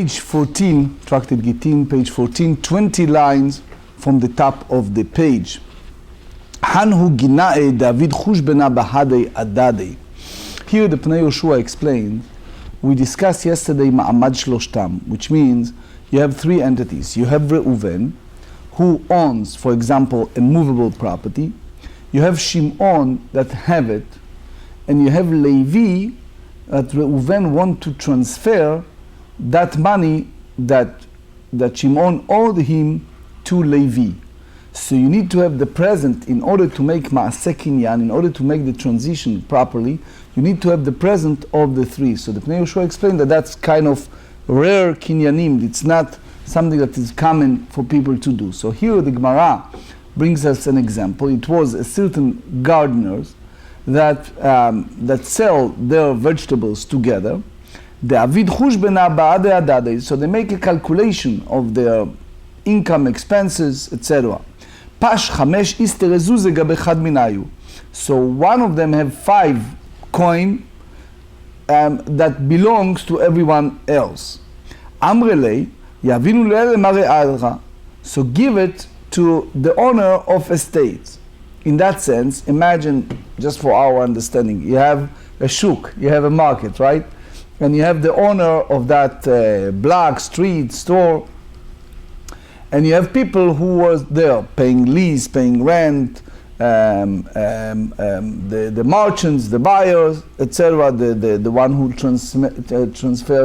page 14, Tractate Gittin, page 14, 20 lines from the top of the page. Hanhu ginae David chushbena bahadei adadei. Here the Pnei Yoshua explained, we discussed yesterday ma'amad shloshtam, which means you have three entities. You have Reuven, who owns, for example, a movable property. You have Shimon that have it, and you have Levi that Reuven want to transfer that money that Shimon owed him to Levi. So you need to have the present in order to make Ma'aseh Kinyan, in order to make the transition properly. You need to have the present of the three. So the Pnei Yoshua explained that that's kind of rare kinyanim. It's not something that is common for people to do. So here the Gemara brings us an example. It was a certain gardeners that sell their vegetables together. So they make a calculation of their income, expenses, etc. So one of them have 5 coin that belongs to everyone else. So give it to the owner of estates. In that sense, imagine, just for our understanding, you have a shuk, you have a market, right? And you have the owner of that block, street, store, and you have people who was there paying lease, paying rent, the merchants, the buyers, etc., the one who transfer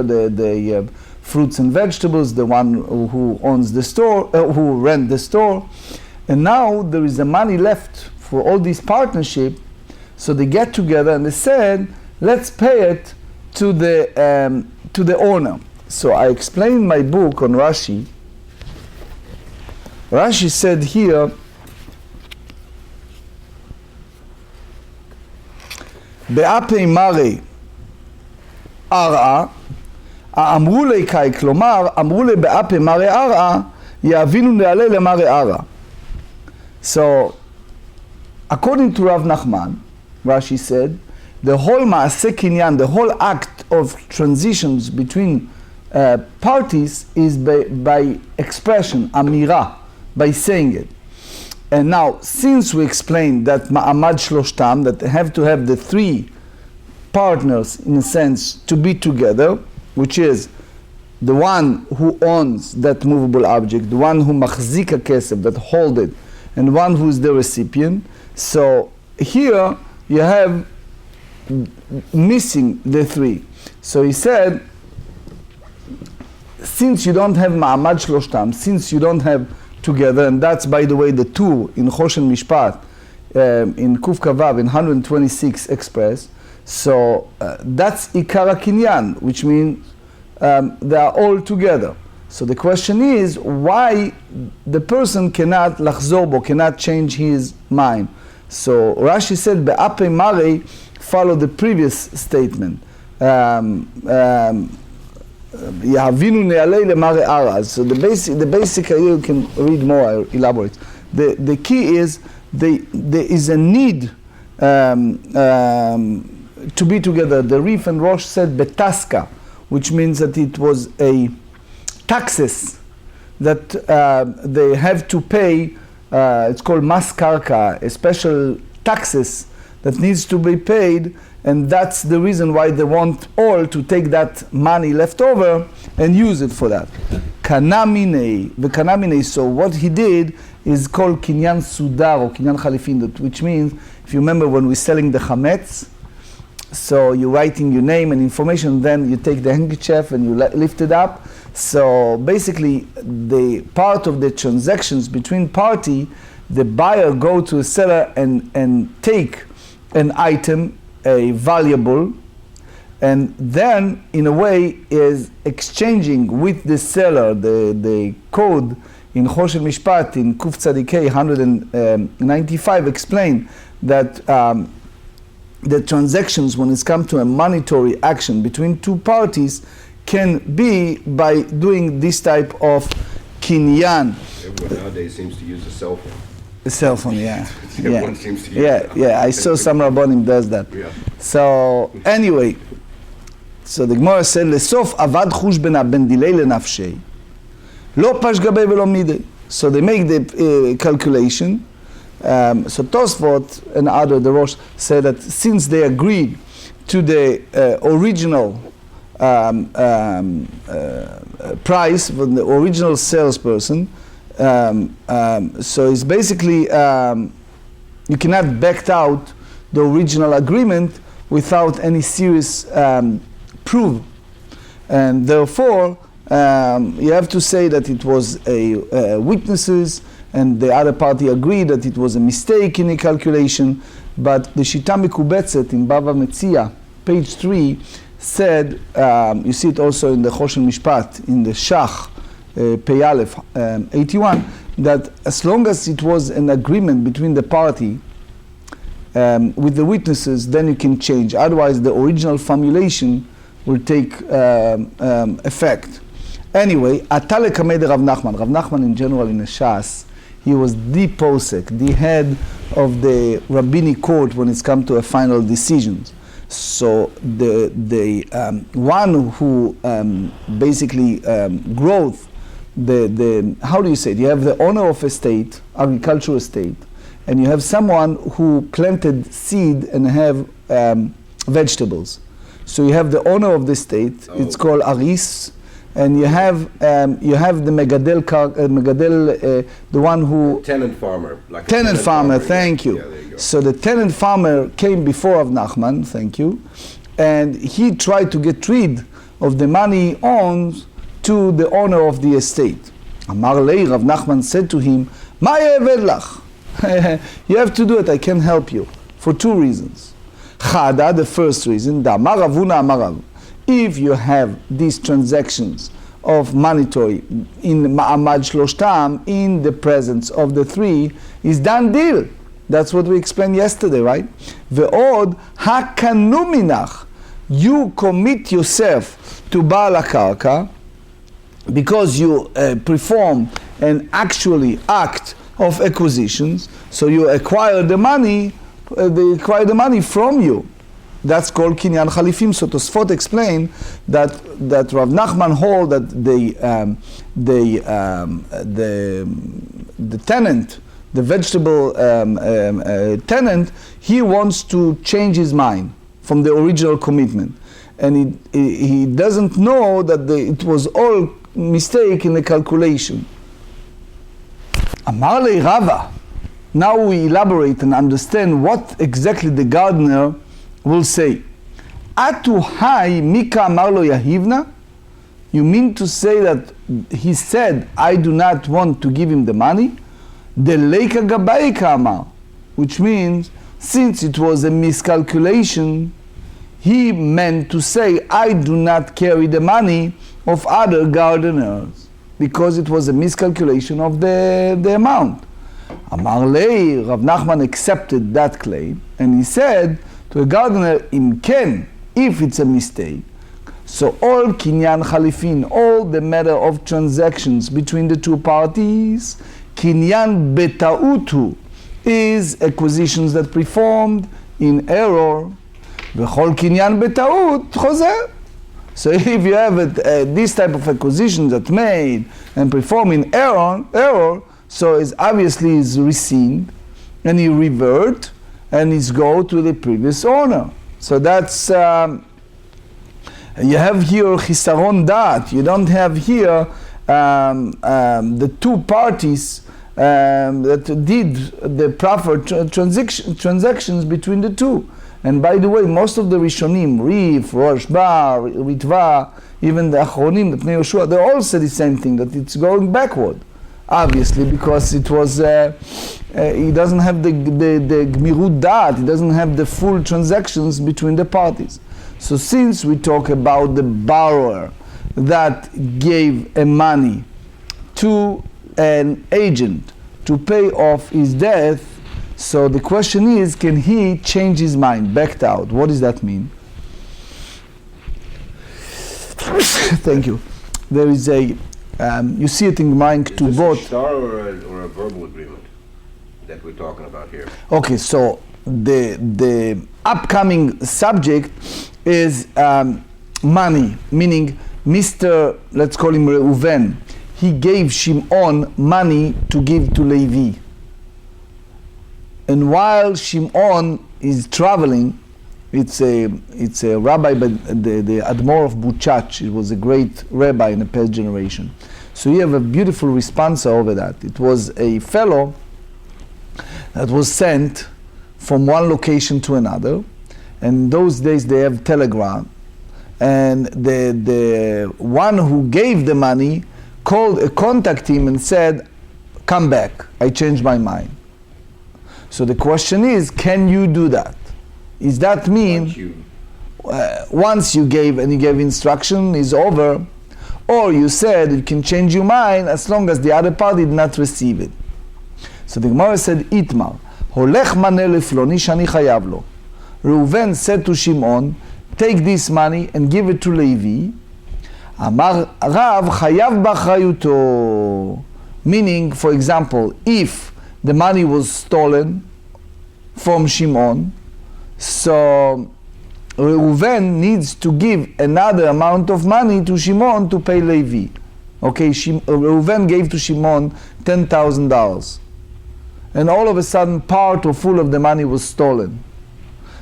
the fruits and vegetables, the one who owns the store, who rent the store. And now there is the money left for all this partnership, so they get together and they said, let's pay it to the owner. So I explained my book on Rashi. Rashi said here, be'apei ar'a, אמרו לי קאי, כלומר, אמרו לי באפה מראה ארעה, יאבינו נעלה למראה ארעה. So, according to Rav Nachman, Rashi said, the whole Ma'aseh Kinyan, the whole act of transitions between parties is by expression, amira, by saying it. And now, since we explained that Ma'amad Shloshtam, that they have to have the 3 partners, in a sense, to be together, which is the one who owns that movable object, the one who machzik kesef, that hold it, and one who is the recipient. So here you have missing the 3. So he said, since you don't have ma'amad shloshtam, since you don't have together, and that's, by the way, the 2 in Choshen Mishpat, in Kuf Kavav, in 126 express. So that's Ikara Kinyan, which means they are all together. So the question is, why the person cannot lachzor, cannot change his mind? So Rashi said, Be'apei marei, follow the previous statement. Yahavinu ne'alei le'marei ara. So the basic idea, you can read more, I elaborate. The key is, there is a need to be together. The Rif and Rosh said betaska, which means that it was a taxes that they have to pay. It's called mas karka, a special taxes that needs to be paid, and that's the reason why they want all to take that money left over and use it for that. Kanamine, the kanamine. So what he did is called kinyan sudar or kinyan chalifin, which means, if you remember when we're selling the chametz, so you're writing your name and information, then you take the handkerchief and you lift it up. So basically, the part of the transactions between party, the buyer go to a seller and take an item, a valuable, and then in a way is exchanging with the seller. The code in Choshen Mishpat in Kuf Tzadikei 195 explain that the transactions, when it's come to a monetary action between 2 parties, can be by doing this type of kinyan. Everyone nowadays seems to use a cell phone. A cell phone, yeah. Everyone seems to use that. Yeah, I saw some Rabbanim does that. Yeah. So anyway, So the Gemara said, "Lesof avad chush ben delay lenafshei, lo pash gabei velo midei." So they make the calculation. So Tosfot and other, the Rosh, say that since they agreed to the original price from the original salesperson, so it's basically you cannot back out the original agreement without any serious proof, and therefore you have to say that it was a witnesses, and the other party agreed that it was a mistake in the calculation. But the Shita Mekubetzet in Bava Metzia, page 3, said, you see it also in the Choshen Mishpat, in the Shach, Pei Aleph, 81, that as long as it was an agreement between the party with the witnesses, then you can change. Otherwise, the original formulation will take effect. Anyway, Atale Kameh Rav Nachman. Rav Nachman in general in the Shas, he was the posek, the head of the rabbinic court when it's come to a final decisions. So the one who basically growth, the how do you say it? You have the owner of a state, agricultural estate, and you have someone who planted seed and have vegetables. So you have the owner of the state. It's called aris. And you have the megadel, the one who tenant farmer, like tenant farmer. Thank Yeah, you. there you go. So the tenant farmer came before Rav Nachman. Thank you, and he tried to get rid of the money owed to the owner of the estate. Amar lei, Rav Nachman said to him, "Ma yeved lach." You have to do it. I can help you for two reasons. Chada, the first reason, da Amar Ravuna Amar Rav. If you have these transactions of monetary in Ma'amad Shloshtam, in the presence of the three, is done deal. That's what we explained yesterday, right? Ve'od hakanu minach. You commit yourself to Baal HaKarka because you perform an actually act of acquisitions. So you acquire the money, they acquire the money from you. That's called kinyan chalifim. So Tosfot explain that Rav Nachman hold that the tenant, the vegetable tenant, he wants to change his mind from the original commitment, and he doesn't know that it was all mistake in the calculation. Amar le Rava. Now we elaborate and understand what exactly the gardener will say. Atu hai mika amar lo yahivna? You mean to say that he said, I do not want to give him the money? De leika gabaika amar, which means since it was a miscalculation, he meant to say, I do not carry the money of other gardeners, because it was a miscalculation of the amount. Amar lei, Rav Nachman accepted that claim, and he said to a gardener, im ken, if it's a mistake, so all kinyan chalifin, all the matter of transactions between the two parties, kinyan betautu, is acquisitions that performed in error, v'chol kinyan betaut chozer. So if you have this type of acquisition that made and performed in error, so it's obviously is rescind, and he revert, and he's go to the previous owner. So that's you have here chisaron dat. You don't have here the two parties that did the proper transactions between the two. And by the way, most of the Rishonim, Rif, Rosh Bar, Ritva, even the Achronim, the Pnei Yoshua, they all say the same thing, that it's going backward. Obviously, because it was, he doesn't have the Gmirut Dat, he doesn't have the full transactions between the parties. So since we talk about the borrower that gave a money to an agent to pay off his debt, so the question is, can he change his mind, backed out? What does that mean? Thank you. There is a, you see it in Gemara to both. Is this a shtar or a verbal agreement that we're talking about here? Okay, so the upcoming subject is money, meaning Mr., let's call him Reuven, he gave Shimon money to give to Levi. And while Shimon is traveling, it's a rabbi, the Admor of Buchach. It was a great rabbi in the past generation. So you have a beautiful response over that. It was a fellow that was sent from one location to another, and in those days they have telegram, and the one who gave the money contacted him and said, "Come back, I changed my mind." So the question is, can you do that? Is that mean once you gave and you gave instruction is over, or you said you can change your mind as long as the other party did not receive it? So the Gemara said, Itmar, holech maneh lefloni shani chayav lo. Reuven said to Shimon, take this money and give it to Levi. Amar Rav chayav b'achrayuto. Meaning, for example, if the money was stolen from Shimon, so Reuven needs to give another amount of money to Shimon to pay Levi. Okay, Reuven gave to Shimon $10,000. And all of a sudden, part or full of the money was stolen.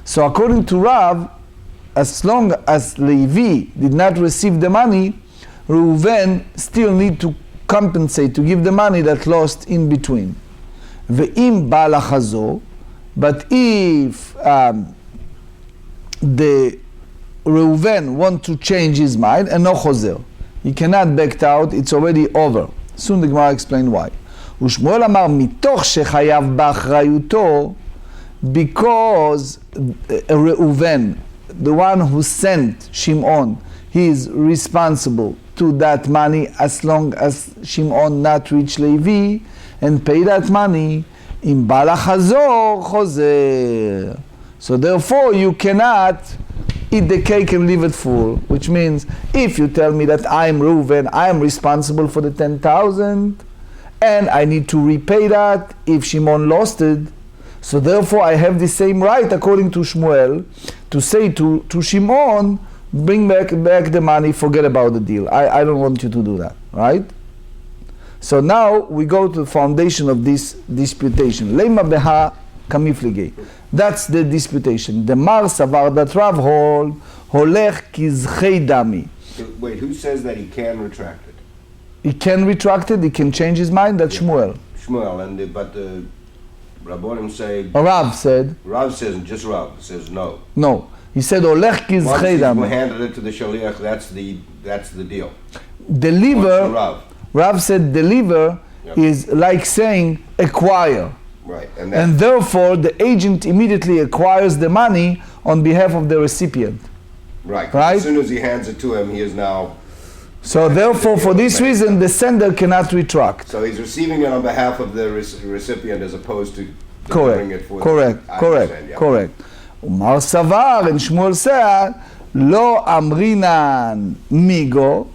So according to Rav, as long as Levi did not receive the money, Reuven still need to compensate, to give the money that lost in between. Ve'im ba'al hachazo, but if the Reuven want to change his mind, and no chozer, he cannot back out, it's already over. Soon the Gemara explain why. Ushmuel amar mitoch shechayav b'achrayuto, because Reuven, the one who sent Shimon, he is responsible to that money as long as Shimon not reach Levi and pay that money. In ba'al hachazor chozer. So therefore you cannot eat the cake and leave it full, which means if you tell me that I am Reuven, I am responsible for the 10,000 and I need to repay that if Shimon lost it, so therefore I have the same right according to Shmuel to say to Shimon, bring back the money, forget about the deal. I don't want you to do that, right? So now we go to the foundation of this disputation. Lema beha kamiflige. That's the disputation. The Mar Savar that Rav hold, holech kizchei dami. Wait, who says that he can retract it? He can retract it, he can change his mind, that's Shmuel. Shmuel, but the Rabbonim say... Rav said... Rav says, just Rav says no. No. He said, holech kizchei dami. Once he handed it to the shaliach, that's the deal. Deliver... Rav said deliver is like saying acquire. Right. And therefore the agent immediately acquires the money on behalf of the recipient. Right. Right? As soon as he hands it to him, he is now... So therefore for this reason the sender cannot retract. So he's receiving it on behalf of the recipient as opposed to delivering it for Correct. Umar Savar and Shmuel said, Lo amrinan migo.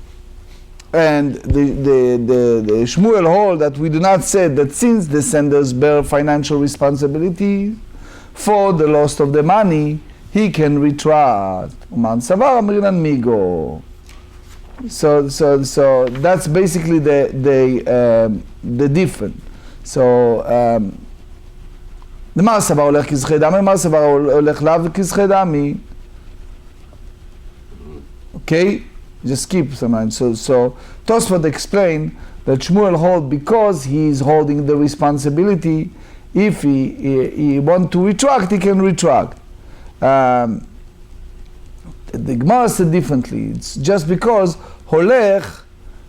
And the Shmuel hold that we do not say that since the senders bear financial responsibility for the loss of the money, he can retract. So that's basically the difference. So the Mar Savar olech kizchei dami, Mar Savar olech lav kizchei dami. Okay? Just keep some mind. So Tosfot explained that Shmuel hold because he is holding the responsibility. If he want to retract, he can retract. The Gemara said differently. It's just because holech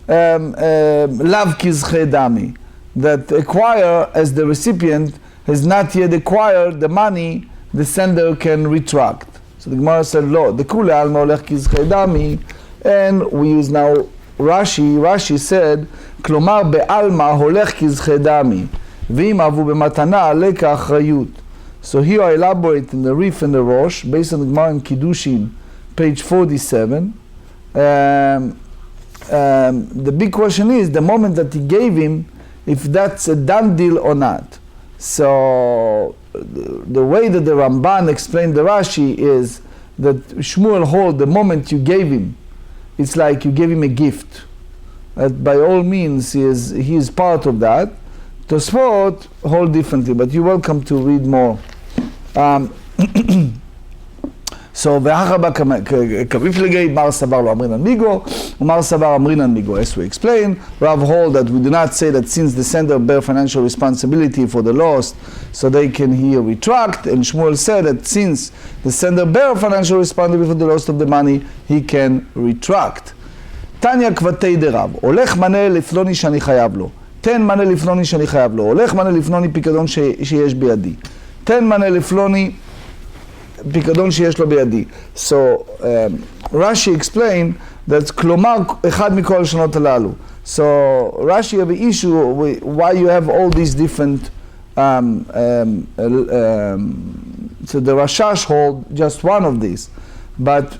lav kizchei dami, that acquire as the recipient has not yet acquired the money, the sender can retract. So the Gemara said lo, the kule alma holech kizchei dami. And we use now Rashi. Rashi said, Klomar be'alma holech kizchei dami, v'im avu b'matana aleh ka'achrayut. So here I elaborate in the Rif and the Rosh, based on the Gemara in Kiddushin, page 47. The big question is, the moment that he gave him, if that's a done deal or not. So the way that the Ramban explained the Rashi is that Shmuel hold the moment you gave him, it's like you gave him a gift. That by all means he is part of that. Tosfot hold differently, but you're welcome to read more. So, Ve'achaba Kaviflegei, Mar Savar Lo Amrinan Migo, Mar Savar Amrinan Migo. As we explain, Rav hold that we do not say that since the sender bear financial responsibility for the lost, so they can here retract, and Shmuel said that since the sender bear financial responsibility for the loss of the money, he can retract. Tanya Kvatei de Rav, Olech Mane Lifloni Shani Chayav Lo. תן מנה לפלוני שאני חייב לו, הולך מנה לפלוני פיקדון שיש בידי. תן מנה לפלוני פיקדון שיש לו בידי. So, Rashi explained that כלומר אחד מכל הלשונות הללו. So, Rashi have an issue with why you have all these different, so the Rashash hold just one of these. But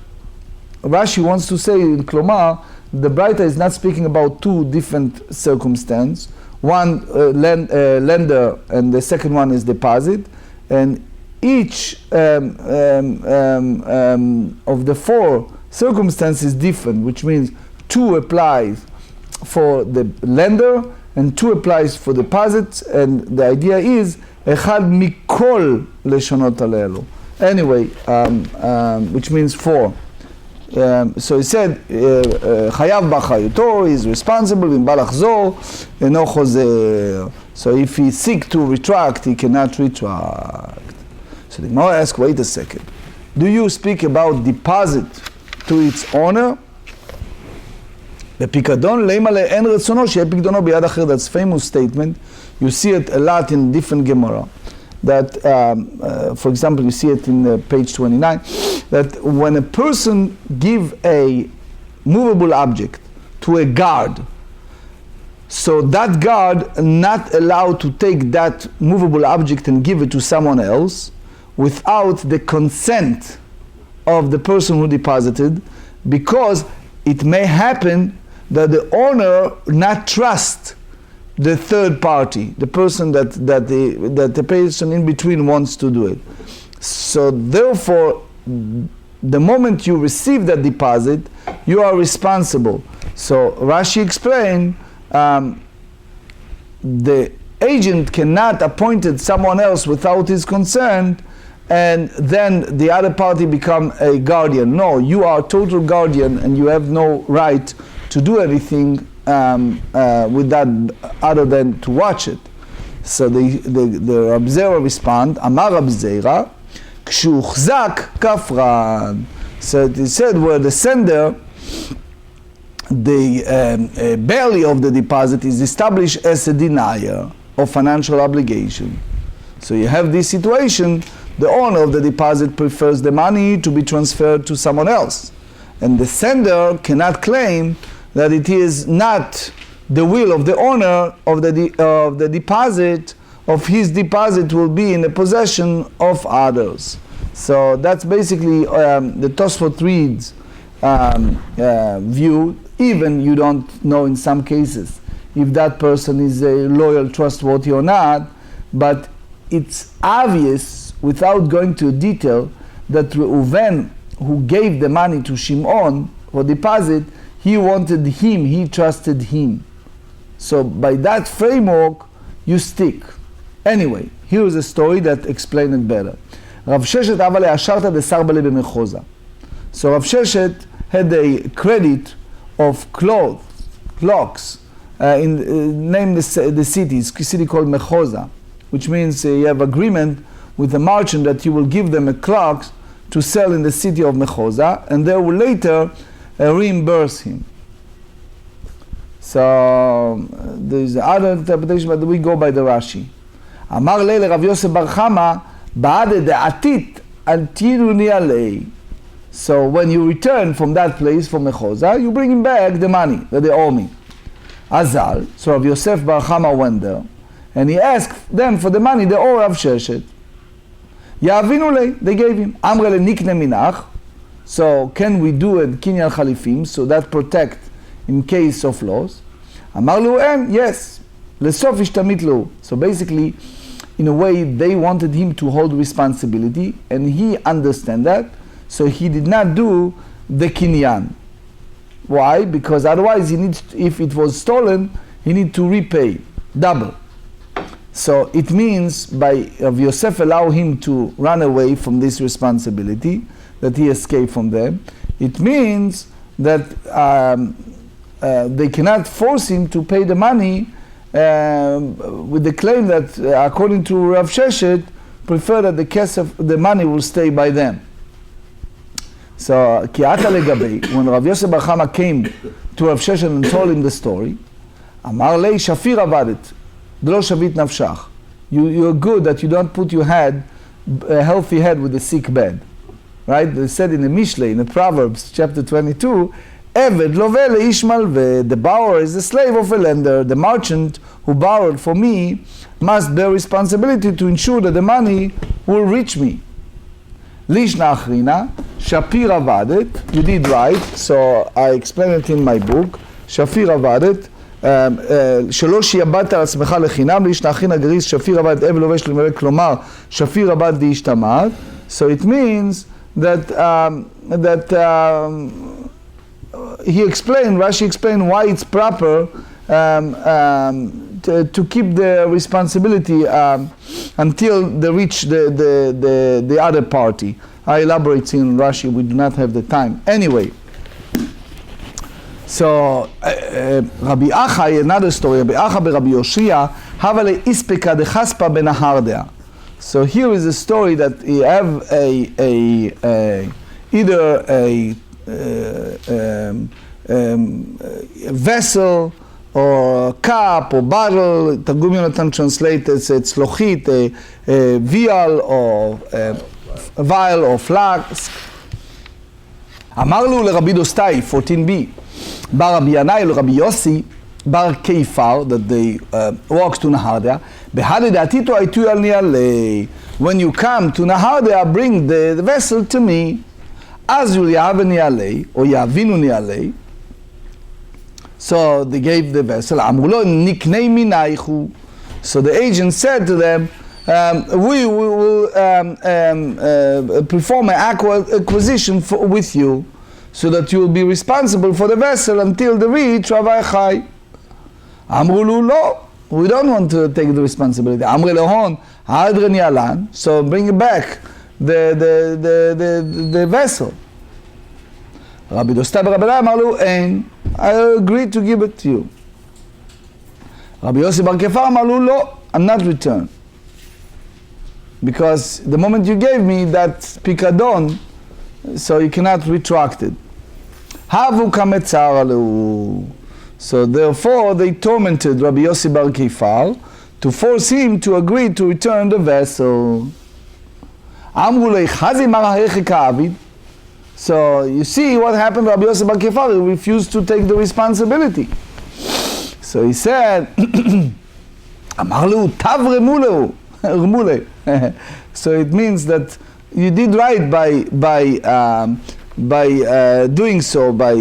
Rashi wants to say in כלומר, the Braita is not speaking about two different circumstances. One lender and the second one is deposit. And each of the four circumstances is different, which means two applies for the lender and two applies for deposits. And the idea is אחד מכל לשונות הללו. Anyway, which means four. So he said, חייב באחריותו, is responsible, אם בא לחזור, אינו חוזר. So if he seek to retract, he cannot retract. So the Gemara asks, wait a second. Do you speak about deposit to its owner? בפיקדון, לימלא אין רצונו שיהיה פיקדונו ביד אחר. That's famous statement. You see it a lot in different Gemara. That, for example, you see it in page 29, that when a person give a movable object to a guard, so that guard not allowed to take that movable object and give it to someone else without the consent of the person who deposited, because it may happen that the owner not trust the third party, the person that the person in between wants to do it. So therefore, the moment you receive that deposit, you are responsible. So Rashi explained, the agent cannot appoint someone else without his consent, and then the other party become a guardian. No, you are total guardian, and you have no right to do anything with that other than to watch it. So the Rab Zera respond, Amar Rab Zera, Kshuchzak kafran. So he said where the sender, the belly of the deposit is established as a denier of financial obligation. So you have this situation, the owner of the deposit prefers the money to be transferred to someone else. And the sender cannot claim that it is not the will of the owner of the deposit, of his deposit will be in the possession of others. So that's basically the Tosfot reads view, even you don't know in some cases if that person is a loyal, trustworthy or not, but it's obvious without going to detail that Reuven, who gave the money to Shimon for deposit, he wanted him, he trusted him. So by that framework, you stick. Anyway, here is a story that explains it better. Rav Sheshet ava le'asharta desar bale b'mechoza. So Rav Sheshet had a credit of clocks, named the city, it's a city called Mechoza, which means you have agreement with the merchant that you will give them a clocks to sell in the city of Mechoza, and they will later reimburse him. So there's other interpretation, but we go by the Rashi. Amar leile Rav Yosef bar Chama ba'ade de'atit al tiruni alei. So when you return from that place, from Mechoza, you bring him back the money that they owe me. Azal, so Rav Yosef bar Chama went there, and he asked them for the money they owe Rav Sheshet. Ya'avinu lei, they gave him. Amre le nikne minach. So can we do a kinyan chalifim, so that protect in case of loss? Amar lu en, yes. Lesof ishtamit lu. So basically, in a way, they wanted him to hold responsibility, and he understand that. So he did not do the kinyan. Why? Because otherwise he needs, if it was stolen, he need to repay double. So it means by Rav Yosef allow him to run away from this responsibility, that he escaped from them. It means that they cannot force him to pay the money with the claim that, according to Rav Sheshet, prefer that the money will stay by them. So, when Rav Yosef bar Chama came to Rav Sheshet and told him the story, Amar lei shafir avadet, delo shavit nafshach. You're good that you don't put your head, a healthy head with a sick bed. Right? They said in the Mishle, in the Proverbs, chapter 22, Eved loveh leish malveh, the borrower is the slave of a lender. The merchant who borrowed for me must bear responsibility to ensure that the money will reach me. Lishna achrina, shapir avadet, you did right, so I explained it in my book, shapir avadet, שלא שיבדת על עצמך לחינם, לישנא אחרינא גריס, שפיר עבד אבל לובש למלך, כלומר, שפיר עבד דהשתמט. So it means that he explained, Rashi explained why it's proper to keep the responsibility until they reach the other party. I elaborate in Rashi, we do not have the time. Anyway, so Rabbi Achai, another story, Rabbi Achai be Rabbi Yoshia, havale ispeka de chaspa benahardea. So here is a story that you have either a vessel or a cup or bottle. Targum Yonatan translates it's lochit, a vial or a vial or flask. Amarlu le Rabbi Dostai 14b. Bar Rabbi Yanai le Rabbi Yossi bar Keifar, that they walks to Nahardea. When you come to Nahardea, bring the vessel to me. As you yaveni alei or yavinu alei. So they gave the vessel. Amrulo niknei minaichu. So the agent said to them, we will perform an acquisition with you, so that you will be responsible for the vessel until the reach Ravai Chai. Amrulu lo. We don't want to take the responsibility. Amre lehon hadreni alan. So bring back the vessel. Rabbi Dr. Rabbi Amalu ein. I agree to give it to you. Rabbi Yossi bar Kefar Amalu lo. I'm not return. Because the moment you gave me that pikadon, so you cannot retract it. Havu kametzar aleu. So therefore they tormented Rabbi Yossi bar Kefar to force him to agree to return the vessel. So you see what happened to Rabbi Yossi bar Kefar. He refused to take the responsibility. So he said, so it means that you did right by doing so, by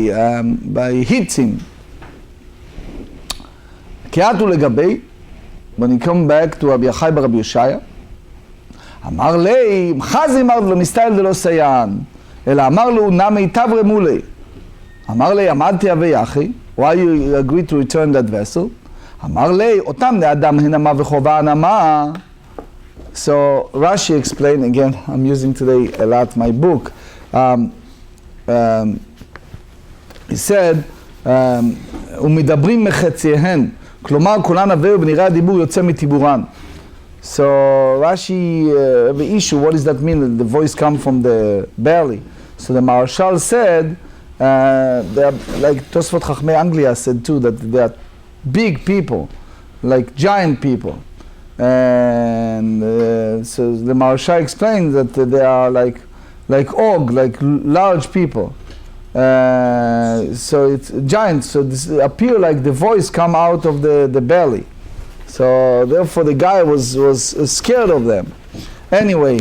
hit him. When he come back to Rabbi Achai bar Rabbi Yoshaya, אמר לי, חזי אמר לו, מסתייל דלא סיין, אלא אמר לו, נמי תברה מולי. אמר לי, עמדתי אבי אחי, why you agreed to return that vessel? אמר לי, אותם לאדם הנמה וחובה הנמה. So Rashi explained, again, I'm using today a lot my book. He said, ומדברים מחציהן, כלומר, כולן עבר ונראה הדיבור יוצא מטיבורן. So Rashi the issue, what does that mean? The voice comes from the belly. So the Marshal said, they are, like Tosfot Chachmei Anglia said too, that they are big people, like giant people. And so the Marshal explains that they are like og, like large people. So it's giant. So this appear like the voice come out of the belly. So therefore the guy was scared of them. Anyway,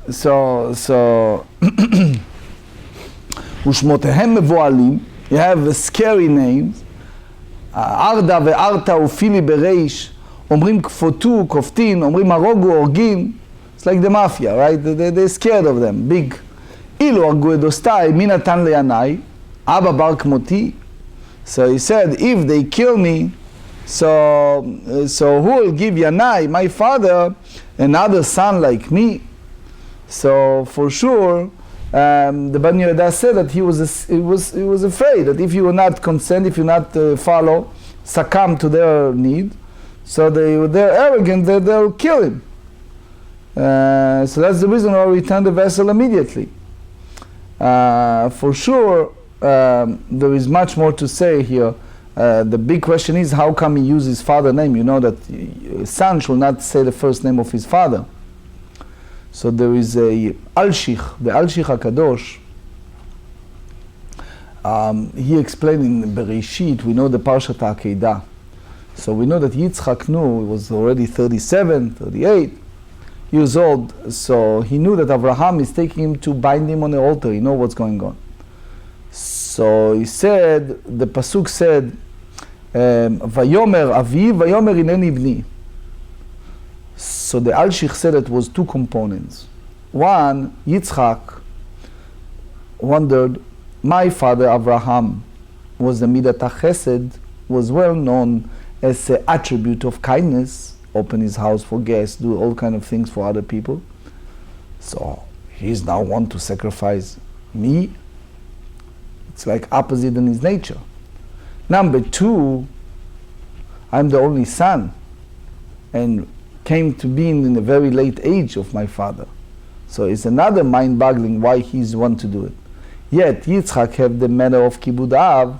so ושמותיהם מבועלים, you have scary names. ארדה וארתה ופילי בריש, אומרים כפותו, כופתין, אומרים הרוגו, הורגים. It's like the mafia, right? They're scared of them, big. אילו הרגו את דוסטאי, מי נתן לינאי? אבא בר כמותי. So he said, if they kill me, so who will give Yanai, my father, another son like me? So for sure, the Bani Yehuda said that he was afraid that if you will not consent, if you not follow, succumb to their need, so they're arrogant that they'll kill him. So that's the reason why we return the vessel immediately. For sure, there is much more to say here. The big question is, how come he used his father's name? You know that a son should not say the first name of his father. So there is a Al-Shich, the Al-Shich HaKadosh. He explained in Bereshit, we know the Parshat HaKeidah. So we know that Yitzchak knew, he was already 37, 38 years old. So he knew that Abraham is taking him to bind him on the altar. He know what's going on. So he said, the Pasuk said, Vayomer Avi, Vayomer Ineni Bni. So the Al-Shich said it was two components. One, Yitzchak wondered, my father Abraham was the Midat HaChesed, was well known as an attribute of kindness, open his house for guests, do all kind of things for other people. So he's now want to sacrifice me. It's like opposite in his nature. Number two, I'm the only son and came to be in a very late age of my father. So it's another mind-boggling why he's want to do it. Yet Yitzchak have the manner of Kibud Av,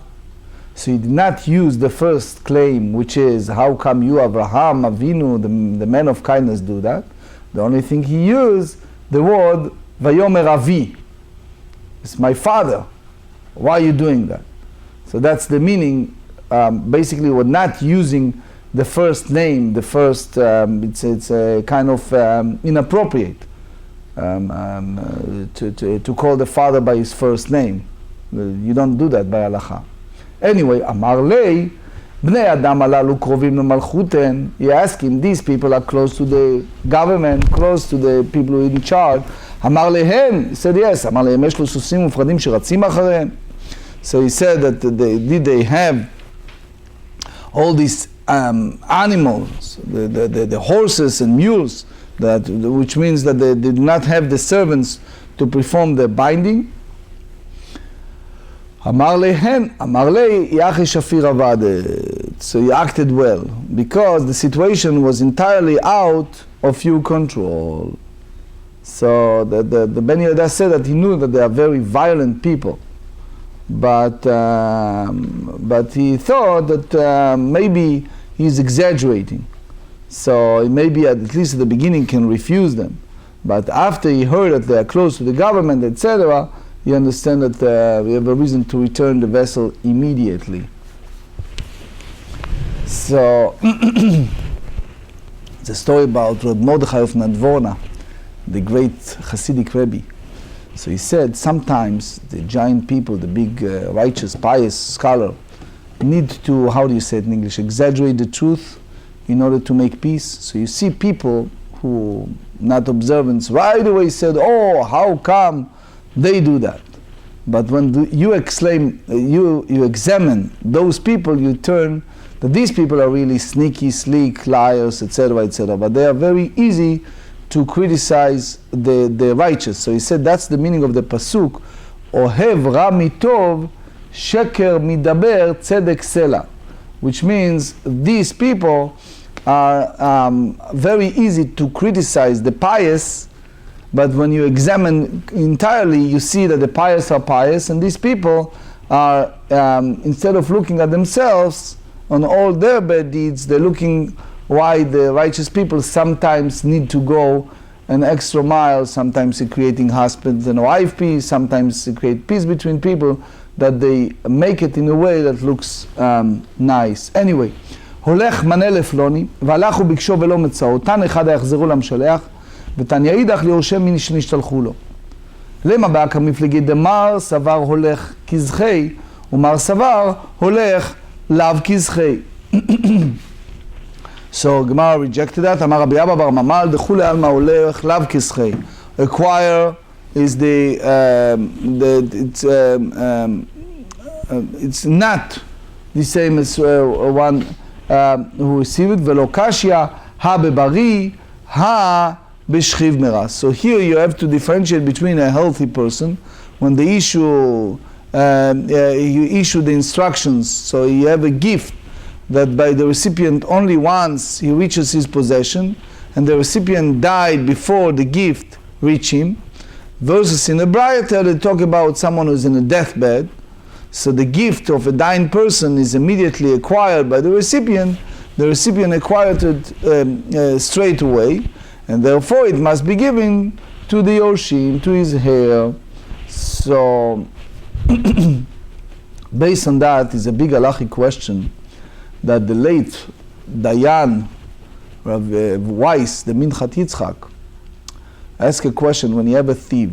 so he did not use the first claim, which is, how come you, Abraham, Avinu, the man of kindness, do that? The only thing he used, the word Vayomer Avi. It's my father. Why are you doing that? So that's the meaning. Basically, we're not using the first name, the first, it's a kind of inappropriate to call the father by his first name. You don't do that by halakha. Anyway, Amar lei, bnei adam alalu krovim lemalchuten. He asked him, these people are close to the government, close to the people who are in charge. Amar lehem, he said yes. Amar lehem yesh lo susim ufradim sheratzim acharehem. So he said that they have all these animals, the horses and mules, which means that they did not have the servants to perform the binding. Amar lehen, Amar lei, yachi shafir avad. So he acted well, because the situation was entirely out of your control. So the Bani Yehuda said that he knew that they are very violent people. But he thought that maybe he's exaggerating. So maybe at least at the beginning can refuse them. But after he heard that they are close to the government, etc., you understand that we have a reason to return the vessel immediately. So it's a story about Reb Mordechai of Nadvorna, the great Hasidic Rebbe. So he said sometimes the giant people, the big righteous, pious scholar, need to, how do you say it in English, exaggerate the truth in order to make peace. So you see people who, not observance, right away said, oh, how come they do that? But when you exclaim, you examine those people, you turn that these people are really sneaky, sleek, liars, etc., etc. But they are very easy to criticize the righteous. So he said that's the meaning of the pasuk, Ohev ra mitov, sheker midaber tzedek sela, which means these people are very easy to criticize the pious, but when you examine entirely, you see that the pious are pious, and these people are, instead of looking at themselves on all their bad deeds, they're looking why the righteous people sometimes need to go an extra mile, sometimes creating husband and wife peace, sometimes create peace between people, that they make it in a way that looks nice. Anyway, הולך מנה לפלוני, והלך וביקשו ולא מצאו, תן אחד יחזרו למשלח, ותן יעידך ליורשם מי שנשתלחו לו. למה בא כמפלגי דמר סבר הולך כזכי, ומר סבר הולך לאו כזכי. So Gemara rejected that. Amar Rabbi Abba bar Mamal dechule alma olech lav kischei. Acquire is it's not the same as one who received it. Velo kashya ha bebari ha b'shchiv meras. So here you have to differentiate between a healthy person when they issue you issue the instructions. So you have a gift that by the recipient only once he reaches his possession, and the recipient died before the gift reached him. Versus in the Brayata they talk about someone who's in a deathbed. So the gift of a dying person is immediately acquired by the recipient. The recipient acquired it straight away, and therefore it must be given to the Yoshim, to his heir. So based on that is a big halachic question that the late Dayan Rabbi Weiss, the Minchat Yitzchak, asked a question: when you have a thief,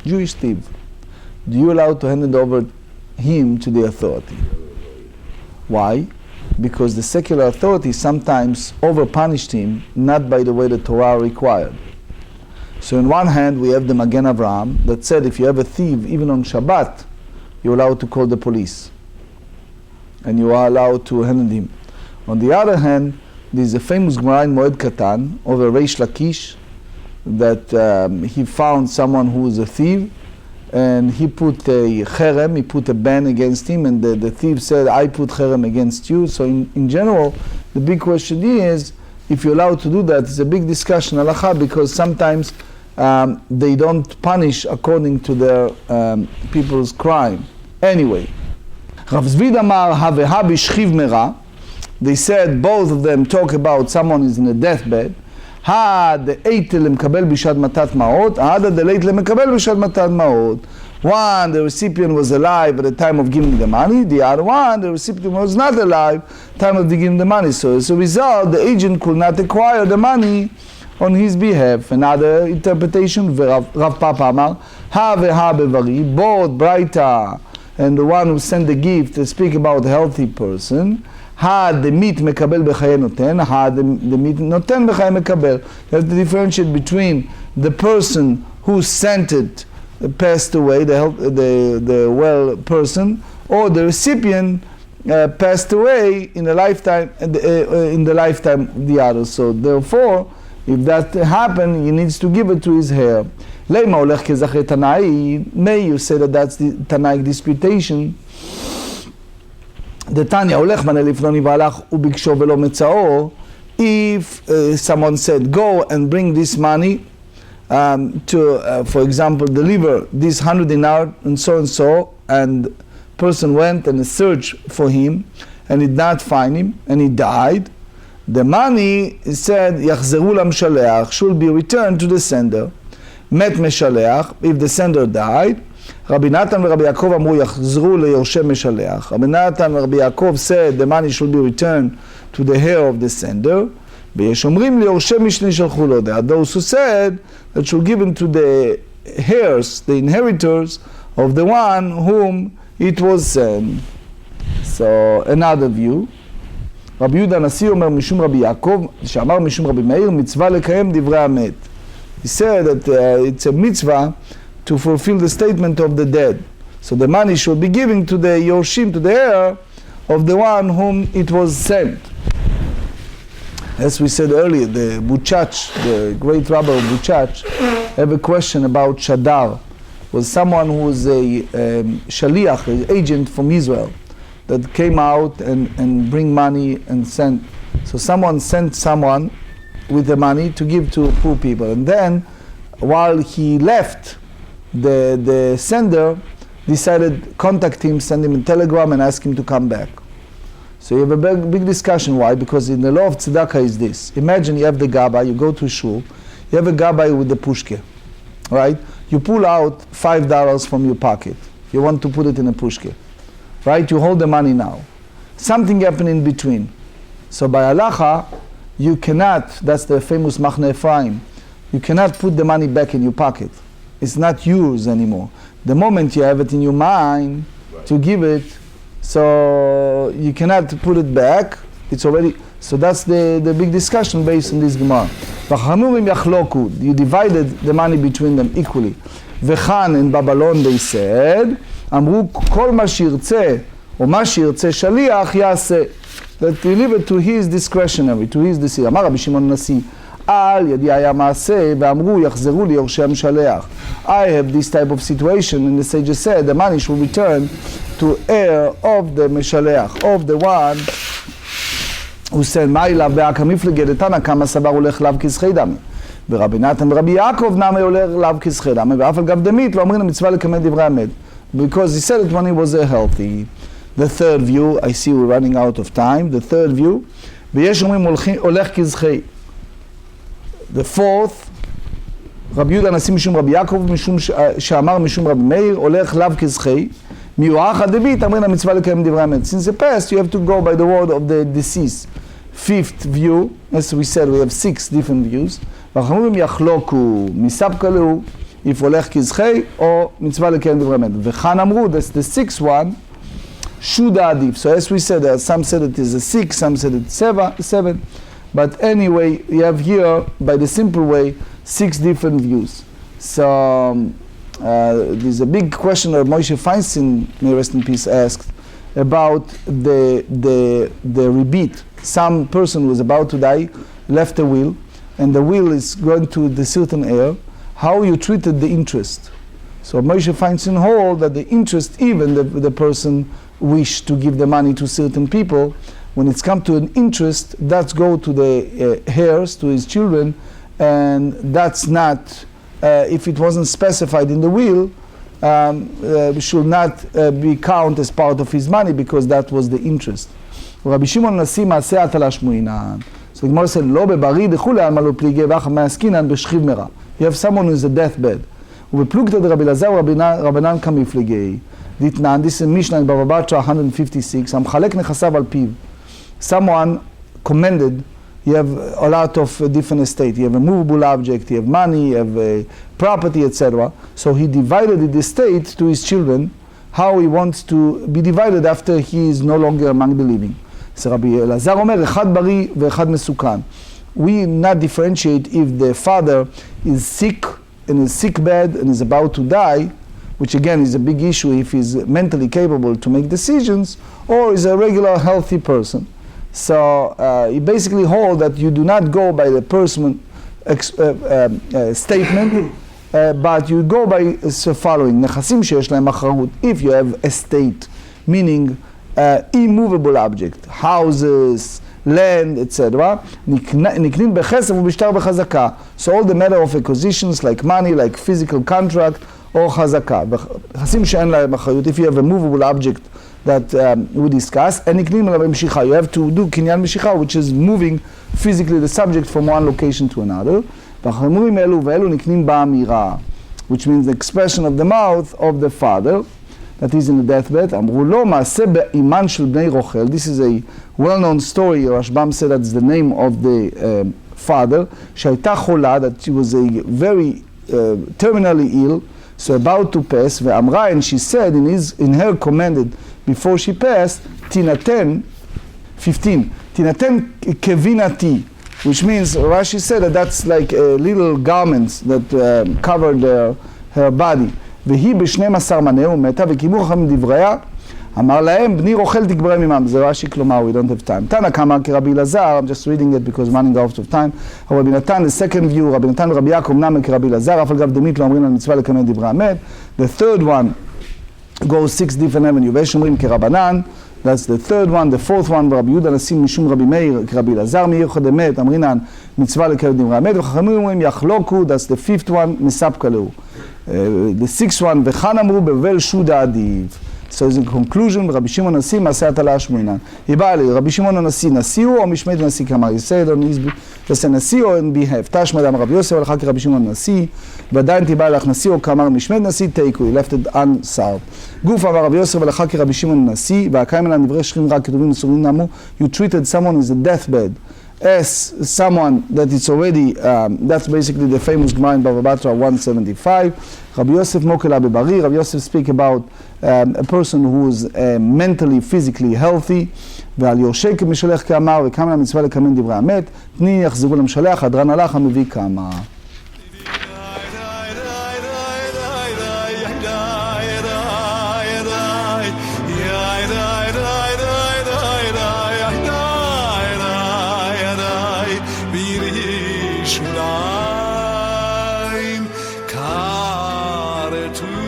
Jewish thief, do you allow to hand it over him to the authority? Why? Because the secular authority sometimes over-punished him, not by the way the Torah required. So on one hand, we have the Magen Avraham that said if you have a thief, even on Shabbat, you're allowed to call the police. And you are allowed to hand him. On the other hand, there is a famous Gemara in Moed Katan over Reish Lakish that he found someone who was a thief, and he put a cherem, he put a ban against him, and the thief said, I put cherem against you. So in general, the big question is, if you're allowed to do that, it's a big discussion, halacha, because sometimes they don't punish according to their people's crime. Anyway, Rav Zvid Amar Haveha b'shchiv mera. They said both of them talk about someone is in a deathbed. Ha the eitel lemkabel b'shad matat ma'ot. Ha the late lemkabel b'shad matat ma'ot. One, the recipient was alive at the time of giving the money. The other one, the recipient was not alive at the time of giving the money. So as a result, the agent could not acquire the money on his behalf. Another interpretation, Rav Papa Amar Ha veha bevari. Both Braita and the one who sent the gift to speak about a healthy person. Ha the meat mekabel b'chaye noten. Ha the meat noten b'chaye mekabel. You have to differentiate between the person who sent it passed away, the well person, or the recipient passed away in the lifetime of the other. So therefore, if that happened, he needs to give it to his heir. May you say that that's the Tanaic disputation. The Tanya if someone said, go and bring this money to, for example, deliver this 100 dinar and so, and person went and searched for him and did not find him and he died, the money, it said, יחזרו למשלח, should be returned to the sender. מת משלח, if the sender died, רבי נתן ורבי יעקב אמרו יחזרו ליורשי משלח. רבי נתן ורבי יעקב said the money should be returned to the heir of the sender. ויש אומרים ליורשי משני שלחו לו. There are those who said that should give it to the heirs, the inheritors of the one whom it was sent. So another view. רבי יהודה הנשיא אומר משום רבי יעקב, שאמר משום רבי מאיר, מצווה לקיים דברי המת. He said that it's a mitzvah to fulfill the statement of the dead. So the money should be given to the Yoshim, to the heir of the one whom it was sent. As we said earlier, the Buchach, the great rabbi of Buchach, have a question about Shadar. Was someone who was a shaliach, an agent from Israel, that came out and bring money and sent. So someone sent someone with the money to give to poor people. And then, while he left, the sender decided contact him, send him a telegram and ask him to come back. So you have a big discussion. Why? Because in the law of tzedakah is this. Imagine you have the gabbai, you go to shul, you have a gabbai with the pushke, right? You pull out $5 from your pocket. You want to put it in a pushke, right? You hold the money now. Something happened in between. So by halacha, you cannot, that's the famous Machne Ephraim, you cannot put the money back in your pocket. It's not yours anymore. The moment you have it in your mind to give it, so you cannot put it back. It's already, So that's the big discussion based on this Gemara. V'chanurim yachloku, you divided the money between them equally. V'chan in Babylon they said, אמרו כל מה שירצה, או מה שירצה שליח יעשה. That you leave it to his discretionary, to his decision. אמר רבי שמעון הנשיא, על ידי היה מעשה, ואמרו יחזרו לי יורשי המשלח. I have this type of situation, and the sages said, the money should return to heir of the משלח, of the one who said, מה אליו באקה מפלגה דתנא כמה סבר הולך לאו כזכי דמי. ורבי נתן ורבי יעקב נמי הולך לאו כזכי דמי, ואף על גב דמית לא אומרים למצווה לקמא דברי אמת. Because he said it when he was healthy. The third view, I see we're running out of time, the third view, ויש אומרים הולך כזכי. The fourth, רבי יהודה הנשיא משום רבי יעקב, שאמר משום רבי מאיר, הולך לאו כזכי, מיועחא דבית, אמרים למצווה לקיים דברי אמת. Since the past, you have to go by the word of the deceased. Fifth view, as we said, we have 6 different views. ואומרים יחלוקו, מספקא להו, if הולך כזכי, או מצווה לקיים דברי אמת. וכאן אמרו, that's the 6th one, should עדיף. So as we said, some said it is a 6, some said it's 7. But anyway, you have here, by the simple way, 6 different views. So there's a big question that Moshe Feinstein, may rest in peace, asked about the rebit. Some person who was about to die left a will, and the will is going to the certain heir. How you treated the interest? So Moshe Feinstein hold that the interest, even the person wished to give the money to certain people, when it's come to an interest, that's go to the heirs, to his children, and that's not, if it wasn't specified in the will, should not be counted as part of his money because that was the interest. Rabbi Shimon נשיא מעשה הטלה שמועינן. So the Gemara said, לא בבריא דכולי עלמא לא פליגי ואחא מעסקינן בשכיב מרע. You have someone who is a deathbed. ובפלוגתא דרבי אלעזר רבנן כמפלגי. דתנן, this is Mishnah in Bava Batra 156, המחלק נכסיו על פיו. Someone commended, you have a lot of different estate. You have a movable object, you have money, you have a property, etc. So he divided the estate to his children, how he wants to be divided after he is no longer among the living. So Rabbi Elazar אומר, אחד בריא ואחד מסוכן. We not differentiate if the father is sick, in a sick bed and is about to die, which again is a big issue if he's mentally capable to make decisions, or is a regular healthy person. So he basically hold that you do not go by the person's statement, but you go by the following. נכסים שיש להם אחריות. If you have estate, meaning immovable object, houses, land, etc. נקנין בכסף ובשטר בחזקה. So all the matter of acquisitions like money, like physical contract, or חזקה. נכסים שאין להם אחריות. If you have a movable object that we discussed, and נקנין עליו במשיכה. You have to do קניין משיכה, which is moving physically the subject from one location to another. והחמורים אלו ואלו נקנין באמירה, which means the expression of the mouth of the father that is in the deathbed. אמרו לו מעשה באימן של בני רוכל. This is a well-known story. Rashbam said that's the name of the father. שהייתה חולה, that she was a very terminally ill, so about to pass. ואמרה, and she said in her commanded before she passed, תינתן, 15, תינתן כבינתי, which means Rashi said that that's like little garments that covered her body. והיא ב12 מניה ומתה וקימו חכמים דבריה, אמר להם בני רוכל תגברם עמם. זה רש"י, כלומר, we don't have time. תנא קמא כרבי אלעזר, I'm just reading it because running out of time. רבי נתן, the second view, רבי נתן ורבי יעקב נמי כרבי אלעזר, אף על גב דמית לא אומרים על מצווה לקיים דברי אמת. The third one goes 6 different avenues. ויש אומרים כרבנן, that's the third one. The fourth one, ורבי יהודה הנשיא משום רבי מאיר כרבי אלעזר מאיר חדמת, אמרינן מצווה לקיים דברי אמת, וחכמים אומרים יחלוקו, that's the fifth one, מספקא להו. The sixth one, וכאן אמרו בבל שודא עדיף. So in conclusion, רבי שמעון הנשיא מעשה הטלה שמועינן. היא באה לי, רבי שמעון הנשיא נשיא הוא או משמד נשיא כמר יסד, או יעשה נשיא או אין ביהב. תשמע דם רבי יוסף, הלכה כרבי שמעון הנשיא, ועדיין תיבא לך נשיא או כמר משמד נשיא, תיקו, he left it unsolved. גוף אמר רבי יוסף, הלכה כרבי שמעון הנשיא, והקיים אלה נברי שכרים רק כתובים וסורים נאמו, you treated someone as a deathbed, as someone that is already, that's basically the famous Gemara in Bava Batra 175. Rabbi Yosef Mokela Bebari, Rabbi Yosef speak about a person who is mentally, physically healthy, ועל יורשי כמשלח כאמר, וכמה למצווה לקמן דברי המת, תני יחזרו למשלח, הדרן הלך המביא כמה. To